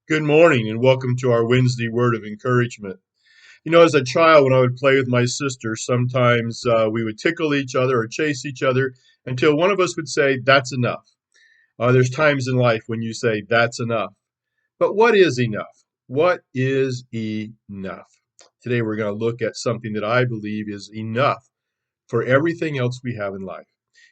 Good morning and welcome to our Wednesday word of encouragement. As a child, when I would play with my sister, sometimes we would tickle each other or chase each other until one of us would say, "That's enough." There's times in life when you say, "That's enough." But what is enough? What is enough? Today, we're going to look at something that I believe is enough for everything else we have in life.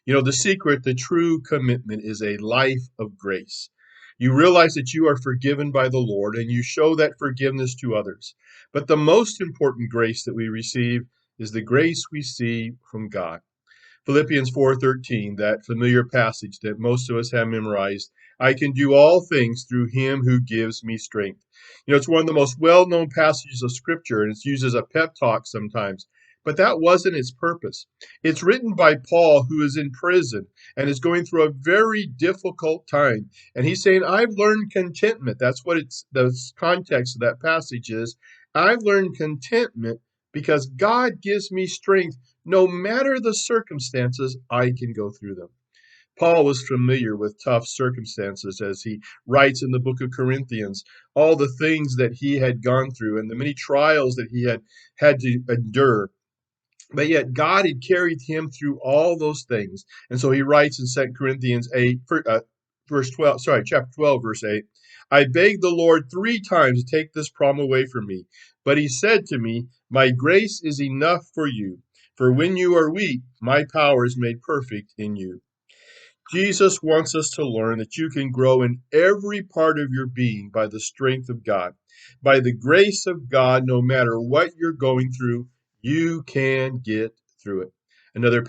The secret, the true commitment is a life of grace. You realize that you are forgiven by the Lord and you show that forgiveness to others. But the most important grace that we receive is the grace we see from God. Philippians 4:13, that familiar passage that most of us have memorized. I can do all things through him who gives me strength. It's one of the most well-known passages of scripture, and it's used as a pep talk sometimes. But that wasn't its purpose. It's written by Paul, who is in prison and is going through a very difficult time. And he's saying, I've learned contentment. That's what the context of that passage is. I've learned contentment because God gives me strength. No matter the circumstances, I can go through them. Paul was familiar with tough circumstances as he writes in the book of Corinthians, all the things that he had gone through and the many trials that he had to endure. But yet God had carried him through all those things. And so he writes in 2 Corinthians 8, chapter 12, verse 8, I begged the Lord 3 times to take this problem away from me. But he said to me, my grace is enough for you. For when you are weak, my power is made perfect in you. Jesus wants us to learn that you can grow in every part of your being by the strength of God. By the grace of God, no matter what you're going through, you can get through it. Another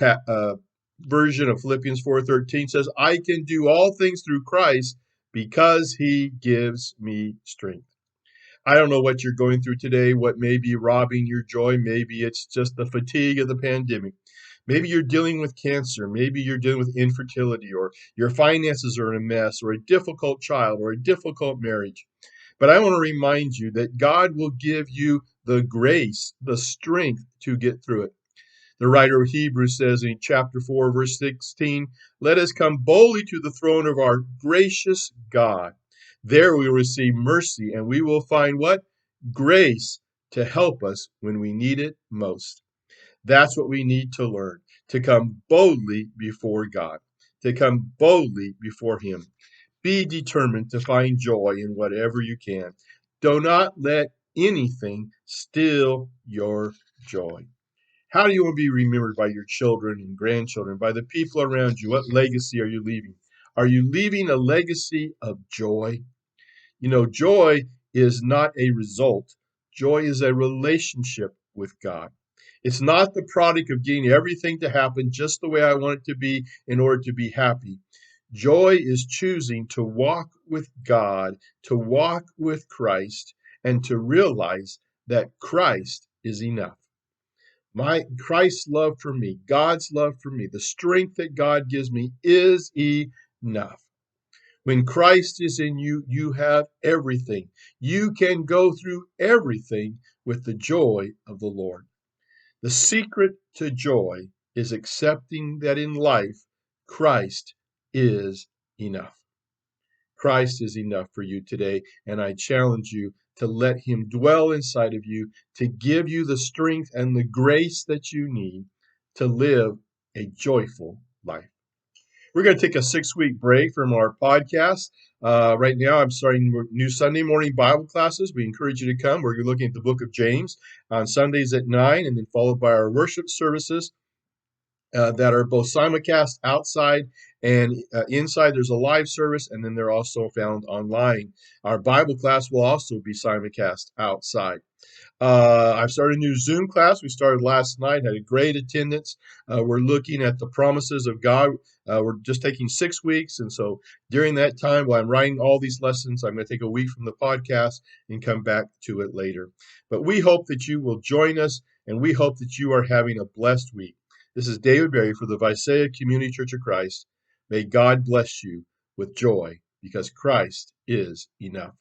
version of Philippians 4:13 says, I can do all things through Christ because he gives me strength. I don't know what you're going through today, what may be robbing your joy. Maybe it's just the fatigue of the pandemic. Maybe you're dealing with cancer. Maybe you're dealing with infertility, or your finances are in a mess, or a difficult child, or a difficult marriage. But I want to remind you that God will give you the grace, the strength to get through it. The writer of Hebrews says in chapter 4, verse 16, let us come boldly to the throne of our gracious God. There we will receive mercy and we will find what? Grace to help us when we need it most. That's what we need to learn, to come boldly before God, to come boldly before him. Be determined to find joy in whatever you can. Do not let anything steal your joy. How do you want to be remembered by your children and grandchildren, by the people around you? What legacy are you leaving? Are you leaving a legacy of joy? Joy is not a result. Joy is a relationship with God. It's not the product of getting everything to happen just the way I want it to be in order to be happy. Joy is choosing to walk with God, to walk with Christ, and to realize that Christ is enough. Christ's love for me, God's love for me, the strength that God gives me is enough. When Christ is in you, you have everything. You can go through everything with the joy of the Lord. The secret to joy is accepting that in life, Christ is enough. Christ is enough for you today, and I challenge you to let him dwell inside of you, to give you the strength and the grace that you need to live a joyful life. We're going to take a 6-week break from our podcast. Right now, I'm starting new Sunday morning Bible classes. We encourage you to come. We're looking at the book of James on Sundays at 9, and then followed by our worship services that are both simulcast outside and inside. There's a live service, and then they're also found online. Our Bible class will also be simulcast outside. I've started a new Zoom class. We started last night, had a great attendance. We're looking at the promises of God. We're just taking 6 weeks. And so during that time, while I'm writing all these lessons, I'm going to take a week from the podcast and come back to it later. But we hope that you will join us, and we hope that you are having a blessed week. This is David Berry for the Visalia Community Church of Christ. May God bless you with joy because Christ is enough.